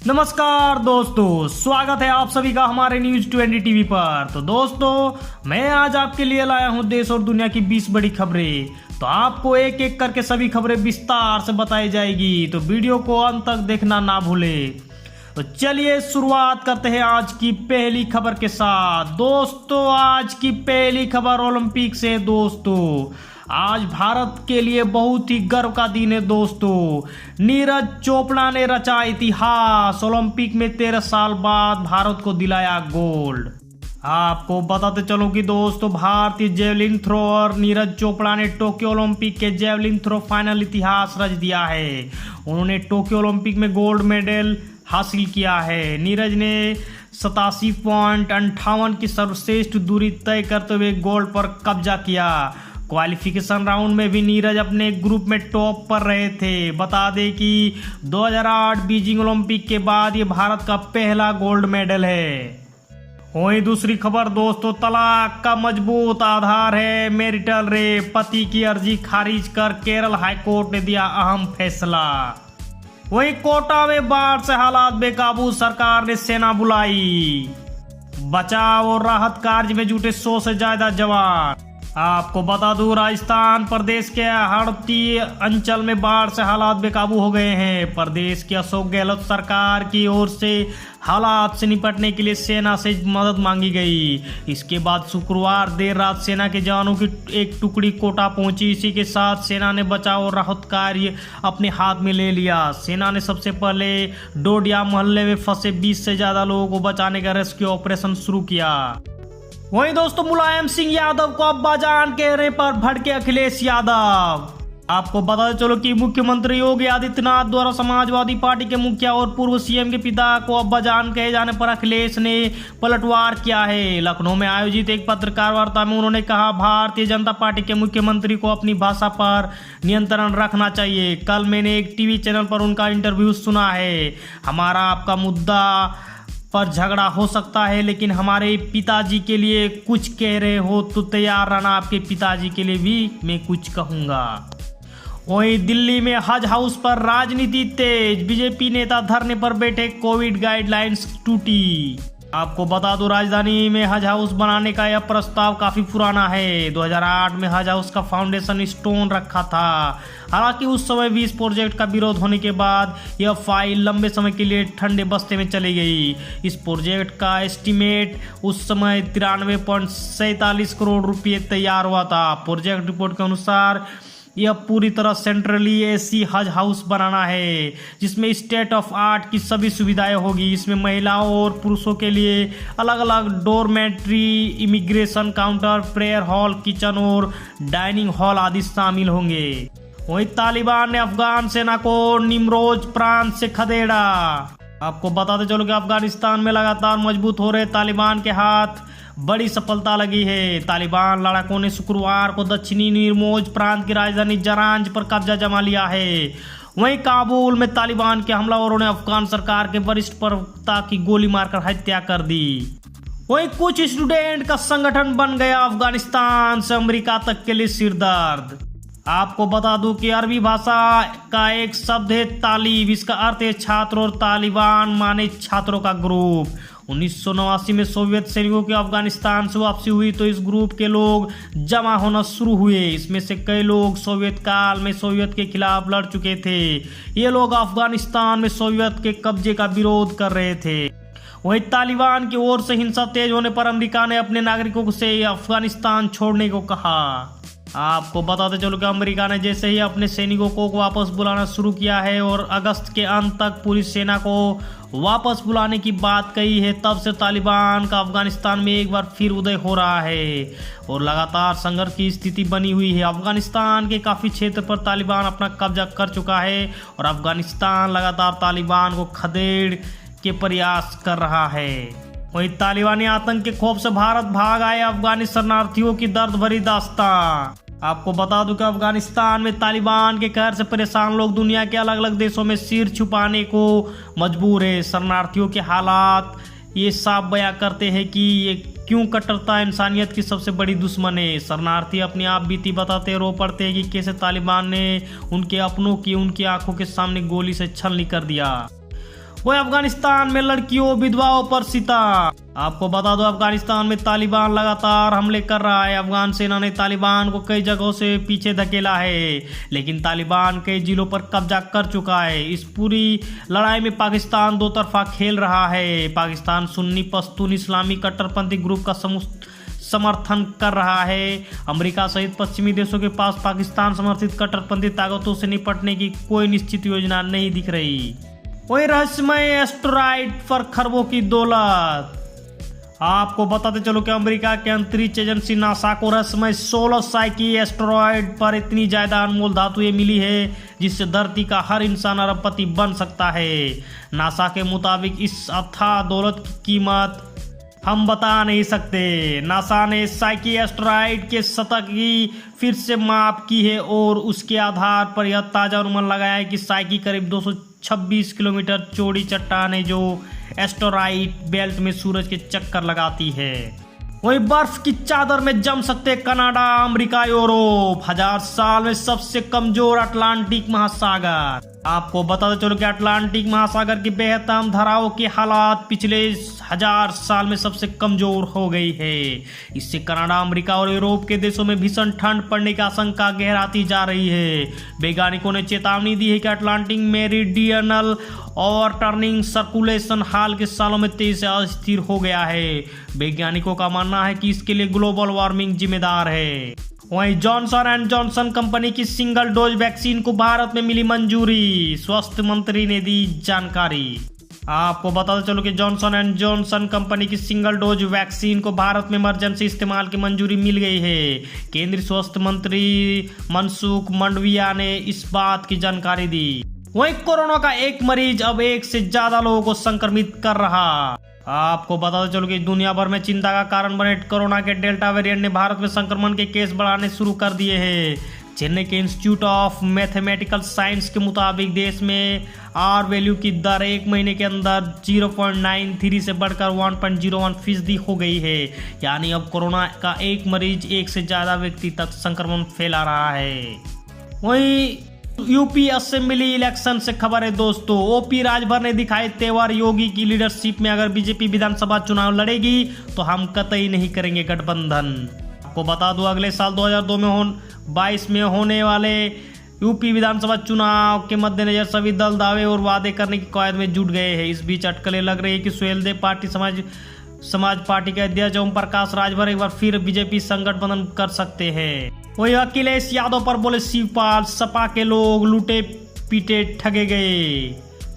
नमस्कार दोस्तों, स्वागत है आप सभी का हमारे न्यूज 20 टीवी पर। तो दोस्तों, मैं आज आपके लिए लाया हूं देश और दुनिया की 20 बड़ी खबरें। तो आपको एक एक करके सभी खबरें विस्तार से बताई जाएगी, तो वीडियो को अंत तक देखना ना भूलें। तो चलिए शुरुआत करते हैं आज की पहली खबर के साथ। दोस्तों, आज की पहली खबर ओलंपिक से। दोस्तों, आज भारत के लिए बहुत ही गर्व का दिन है। दोस्तों, नीरज चोपड़ा ने रचा इतिहास, ओलंपिक में 13 साल बाद भारत को दिलाया गोल्ड। आपको बताते चलो कि दोस्तों, भारतीय जेवलिन थ्रोअर नीरज चोपड़ा ने टोक्यो ओलंपिक के जेवलिन थ्रो फाइनल इतिहास रच दिया है। उन्होंने टोक्यो ओलंपिक में गोल्ड मेडल हासिल किया है। नीरज ने 87.58 की सर्वश्रेष्ठ दूरी तय करते हुए गोल्ड पर कब्जा किया। क्वालिफिकेशन राउंड में भी नीरज अपने ग्रुप में टॉप पर रहे थे। बता दें कि 2008 बीजिंग ओलंपिक के बाद ये भारत का पहला गोल्ड मेडल है। वहीं दूसरी खबर दोस्तों, तलाक का मजबूत आधार है मैरिटल रेप, पति की अर्जी खारिज कर केरल हाईकोर्ट ने दिया अहम फैसला। वहीं कोटा में बाढ़ से हालात बेकाबू, सरकार ने सेना बुलाई। बचाव और राहत कार्य में जुटे 100 से ज्यादा जवान। आपको बता दूं, राजस्थान प्रदेश के हड़ती अंचल में बाढ़ से हालात बेकाबू हो गए हैं। प्रदेश की अशोक गहलोत सरकार की ओर से हालात से निपटने के लिए सेना से मदद मांगी गई। इसके बाद शुक्रवार देर रात सेना के जवानों की एक टुकड़ी कोटा पहुंची। इसी के साथ सेना ने बचाव और राहत कार्य अपने हाथ में ले लिया। सेना ने सबसे पहले डोडिया मोहल्ले में फंसे 20 से ज्यादा लोगों को बचाने का रेस्क्यू ऑपरेशन शुरू किया। वहीं दोस्तों, मुलायम सिंह यादव को अब्बाजान कहने पर भड़के अखिलेश यादव। आपको बता चलो कि मुख्यमंत्री योगी आदित्यनाथ द्वारा समाजवादी पार्टी के मुखिया और पूर्व सीएम के पिता को अब्बाजान कहे जाने पर अखिलेश ने पलटवार किया है। लखनऊ में आयोजित एक पत्रकार वार्ता में उन्होंने कहा, भारतीय जनता पार्टी के मुख्यमंत्री को अपनी भाषा पर नियंत्रण रखना चाहिए। कल मैंने एक टीवी चैनल पर उनका इंटरव्यू सुना है। हमारा आपका मुद्दा पर झगड़ा हो सकता है, लेकिन हमारे पिताजी के लिए कुछ कह रहे हो तो तैयार रहना, आपके पिताजी के लिए भी मैं कुछ कहूंगा। वहीं दिल्ली में हज हाउस पर राजनीति तेज, बीजेपी नेता धरने पर बैठे, कोविड गाइडलाइंस टूटी। आपको बता दो, राजधानी में हज हाउस बनाने का यह प्रस्ताव काफी पुराना है। 2008 में हज हाउस का फाउंडेशन स्टोन रखा था। हालांकि उस समय भी इस प्रोजेक्ट का विरोध होने के बाद यह फाइल लंबे समय के लिए ठंडे बस्ते में चली गई। इस प्रोजेक्ट का एस्टीमेट उस समय 93.47 करोड़ रुपये तैयार हुआ था। प्रोजेक्ट रिपोर्ट के अनुसार यह पूरी तरह सेंट्रली एसी हज हाउस बनाना है, जिसमें स्टेट ऑफ आर्ट की सभी सुविधाएं होगी। इसमें महिलाओं और पुरुषों के लिए अलग अलग dormitory, immigration counter, prayer hall, kitchen और डाइनिंग हॉल आदि शामिल होंगे। वहीं तालिबान ने अफगान सेना को निमरोज प्रांत से खदेड़ा। आपको बताते चलो कि अफगानिस्तान में लगातार मजबूत हो रहे तालिबान के हाथ बड़ी सफलता लगी है। तालिबान लड़ाकों ने शुक्रवार को दक्षिणी निमरोज प्रांत की राजधानी जरांज पर कब्जा जमा लिया है। वहीं काबुल में तालिबान के हमलावरों ने अफगान सरकार के वरिष्ठ प्रवक्ता की गोली मारकर हत्या कर दी। वहीं कुछ स्टूडेंट का संगठन बन गया अफगानिस्तान से अमेरिका तक के लिए सिरदर्द। आपको बता दूं कि अरबी भाषा का एक शब्द है तालिब, इसका अर्थ है छात्र, और तालिबान माने छात्रों का ग्रुप। 1989 में सोवियत सैनिकों की अफगानिस्तान से वापसी हुई तो इस ग्रुप के लोग जमा होना शुरू हुए। इसमें से कई लोग सोवियत काल में सोवियत के खिलाफ लड़ चुके थे। ये लोग अफगानिस्तान में सोवियत के कब्जे का विरोध कर रहे थे। वहीं तालिबान की ओर से हिंसा तेज होने पर अमेरिका ने अपने नागरिकों से अफगानिस्तान छोड़ने को कहा। आपको बताते चलो कि अमेरिका ने जैसे ही अपने सैनिकों को वापस बुलाना शुरू किया है और अगस्त के अंत तक पूरी सेना को वापस बुलाने की बात कही है, तब से तालिबान का अफगानिस्तान में एक बार फिर उदय हो रहा है और लगातार संघर्ष की स्थिति बनी हुई है। अफगानिस्तान के काफी क्षेत्र पर तालिबान अपना कब्जा कर चुका है और अफगानिस्तान लगातार तालिबान को खदेड़ के प्रयास कर रहा है। वहीं तालिबानी आतंक के खौफ से भारत भाग आए अफगानी शरणार्थियों की दर्द भरी दास्तां। आपको बता दूं कि अफगानिस्तान में तालिबान के कहर से परेशान लोग दुनिया के अलग अलग देशों में सिर छुपाने को मजबूर है। शरणार्थियों के हालात ये साफ बयां करते हैं कि ये क्यों कट्टरता इंसानियत की सबसे बड़ी दुश्मन है। शरणार्थी अपनी आप बीती बताते रो पड़ते हैं कि कैसे तालिबान ने उनके अपनों की उनकी आंखों के सामने गोली से छलनी कर दिया। वो अफगानिस्तान में लड़कियों विधवाओं पर सितम। आपको बता दो अफगानिस्तान में तालिबान लगातार हमले कर रहा है। अफगान सेना ने तालिबान को कई जगहों से पीछे धकेला है, लेकिन तालिबान कई जिलों पर कब्जा कर चुका है। इस पूरी लड़ाई में पाकिस्तान दो तरफा खेल रहा है। पाकिस्तान सुन्नी पश्तून इस्लामी कट्टरपंथी ग्रुप का समर्थन कर रहा है। अमेरिका सहित पश्चिमी देशों के पास पाकिस्तान समर्थित कट्टरपंथी ताकतों से निपटने की कोई निश्चित योजना नहीं दिख रही। वही रहस्यमय एस्टेरॉयड पर खरबों की दौलत। आपको बताते चलो कि अमेरिका के अंतरिक्ष एजेंसी नासा को रहस्यमय 16 साइकी एस्टेरॉयड पर इतनी ज्यादा अनमोल धातुएं मिली है जिससे धरती का हर इंसान अरबपति बन सकता है। नासा के मुताबिक इस अथाह दौलत की कीमत हम बता नहीं सकते। नासा ने साइकी एस्टेरॉयड के सतह की फिर से माप की है और उसके आधार पर यह ताजा अनुमान लगाया है कि साइकी करीब 226 किलोमीटर चौड़ी चट्टान है जो एस्टेरॉयड बेल्ट में सूरज के चक्कर लगाती है। वही बर्फ की चादर में जम सकते कनाडा, अमेरिका, यूरोप। 1000 साल में सबसे कमजोर अटलांटिक महासागर। आपको बताते चलो कि अटलांटिक महासागर की बेहतम धाराओं के हालात पिछले 1000 साल में सबसे कमजोर हो गई है। इससे कनाडा, अमेरिका और यूरोप के देशों में भीषण ठंड पड़ने की आशंका गहराती जा रही है। वैज्ञानिकों ने चेतावनी दी है कि अटलांटिक मेरिडियनल और टर्निंग सर्कुलेशन हाल के सालों में तेजी से अस्थिर हो गया है। वैज्ञानिकों का मानना है कि इसके लिए ग्लोबल वार्मिंग जिम्मेदार है। वहीं जॉनसन एंड जॉनसन कंपनी की सिंगल डोज वैक्सीन को भारत में मिली मंजूरी। स्वास्थ्य मंत्री ने दी जानकारी। आपको बताते चलो कि जॉनसन एंड जॉनसन कंपनी की सिंगल डोज वैक्सीन को भारत में इमरजेंसी इस्तेमाल की मंजूरी मिल गई है। केंद्रीय स्वास्थ्य मंत्री मनसुख मांडविया ने इस बात की जानकारी दी। वहीं कोरोना का एक मरीज अब एक से ज्यादा लोगों को संक्रमित कर रहा। आपको बताते चलो कि दुनिया भर में चिंता का कारण बने कोरोना के डेल्टा वेरिएंट ने भारत में संक्रमण के केस बढ़ाने शुरू कर दिए हैं। चेन्नई के इंस्टीट्यूट ऑफ मैथमेटिकल साइंस के मुताबिक देश में आर वैल्यू की दर एक महीने के अंदर 0.93 से बढ़कर 1.01% हो गई है। यानी अब कोरोना का एक मरीज एक से ज्यादा व्यक्ति तक संक्रमण फैला रहा है। वहीं यूपी असेंबली इलेक्शन से खबर है दोस्तों। ओपी राजभर ने दिखाई तेवर। योगी की लीडरशिप में अगर बीजेपी विधानसभा चुनाव लड़ेगी तो हम कतई नहीं करेंगे गठबंधन। आपको बता दूं अगले साल 2022 में होने वाले यूपी विधानसभा चुनाव के मद्देनजर सभी दल दावे और वादे करने की कवायद में जुट गए हैं। इस बीच अटकलें लग रही है कि सुहेलदेव पार्टी समाज पार्टी के अध्यक्ष ओम प्रकाश राजभर एक बार फिर बीजेपी संगठबंधन कर सकते हैं। वही अखिलेश यादव पर बोले शिवपाल, सपा के लोग लूटे पीटे ठगे गए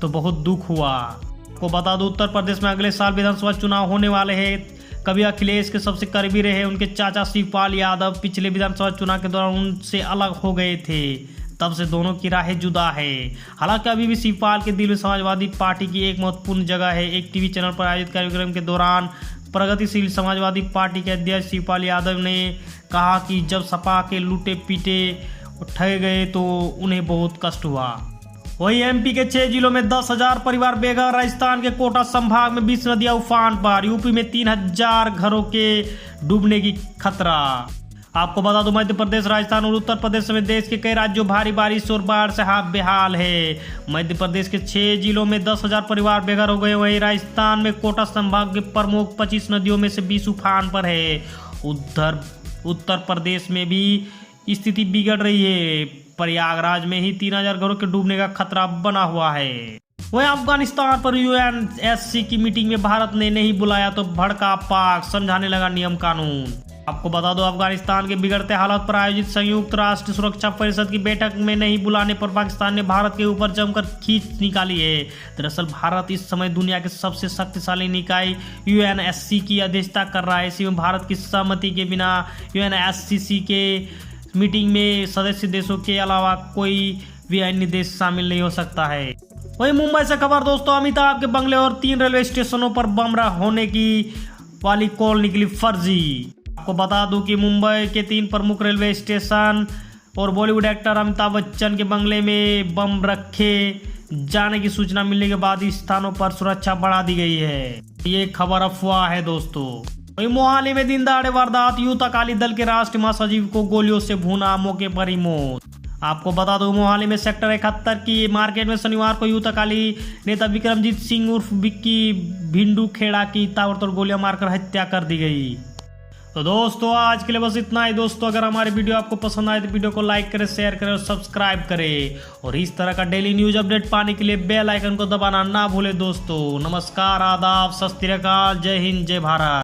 तो बहुत दुख हुआ। को बता दो उत्तर प्रदेश में अगले साल विधानसभा चुनाव होने वाले हैं। कभी अखिलेश के सबसे करीबी रहे उनके चाचा शिवपाल यादव पिछले विधानसभा चुनाव के दौरान उनसे अलग हो गए थे। तब से दोनों की राहें जुदा है। हालांकि अभी भी शिवपाल के दिल में समाजवादी पार्टी की एक महत्वपूर्ण जगह है। एक टीवी चैनल पर आयोजित कार्यक्रम के दौरान प्रगतिशील समाजवादी पार्टी के अध्यक्ष शिवपाल यादव ने कहा कि जब सपा के लूटे पीटे ठगे गए तो उन्हें बहुत कष्ट हुआ। वही एमपी के 6 जिलों में 10,000 परिवार बेघर। राजस्थान के कोटा संभाग में 20 नदियां उफान पर। यूपी में 3,000 घरों के डूबने की खतरा। आपको बता दो मध्य प्रदेश, राजस्थान और उत्तर प्रदेश समेत देश के कई राज्यों भारी बारिश और बाढ़ से बेहाल है। मध्य प्रदेश के 6 जिलों में 10,000 परिवार बेघर हो गए। वहीं राजस्थान में कोटा संभाग के प्रमुख 25 नदियों में से 20 उफान पर है। उधर उत्तर प्रदेश में भी स्थिति बिगड़ रही है। प्रयागराज में ही 3,000 घरों के डूबने का खतरा बना हुआ है। वहीं अफगानिस्तान पर यूएनएससी की मीटिंग में भारत ने नहीं बुलाया तो भड़का पाक, समझाने लगा नियम कानून। आपको बता दो अफगानिस्तान के बिगड़ते हालात पर आयोजित संयुक्त राष्ट्र सुरक्षा परिषद की बैठक में नहीं बुलाने पर पाकिस्तान ने भारत के ऊपर जमकर खींच निकाली है। दरअसल भारत इस समय दुनिया के सबसे शक्तिशाली निकाय यूएनएससी की अध्यक्षता कर रहा है। इसी में भारत की सहमति के बिना यूएनएससी के मीटिंग में सदस्य देशों के अलावा कोई भी अन्य देश शामिल नहीं हो सकता है। वहीं मुंबई से खबर दोस्तों, अमिताभ के बंगले और 3 रेलवे स्टेशनों पर बम होने की वाली कॉल निकली फर्जी। आपको बता दूं कि मुंबई के 3 प्रमुख रेलवे स्टेशन और बॉलीवुड एक्टर अमिताभ बच्चन के बंगले में बम रखे जाने की सूचना मिलने के बाद इस स्थानों पर सुरक्षा बढ़ा दी गई है। ये खबर अफवाह है दोस्तों। वहीं मोहाली में दिन दहाड़े वारदात, यूथ अकाली दल के राष्ट्रीय महासचिव को गोलियों से भूना, मौके पर ही मौत। आपको बता दूं मोहाली में सेक्टर 71 की मार्केट में शनिवार को यूथ अकाली नेता विक्रमजीत सिंह उर्फ विक्की भिंडू खेड़ा की ताबड़तोड़ गोलियां मारकर हत्या कर दी गई। तो दोस्तों आज के लिए बस इतना ही। दोस्तों अगर हमारी वीडियो आपको पसंद आए तो वीडियो को लाइक करें, शेयर करें और सब्सक्राइब करें, और इस तरह का डेली न्यूज अपडेट पाने के लिए बेल आइकन को दबाना ना भूलें। दोस्तों नमस्कार, आदाब, सत श्री अकाल, जय हिंद, जय भारत।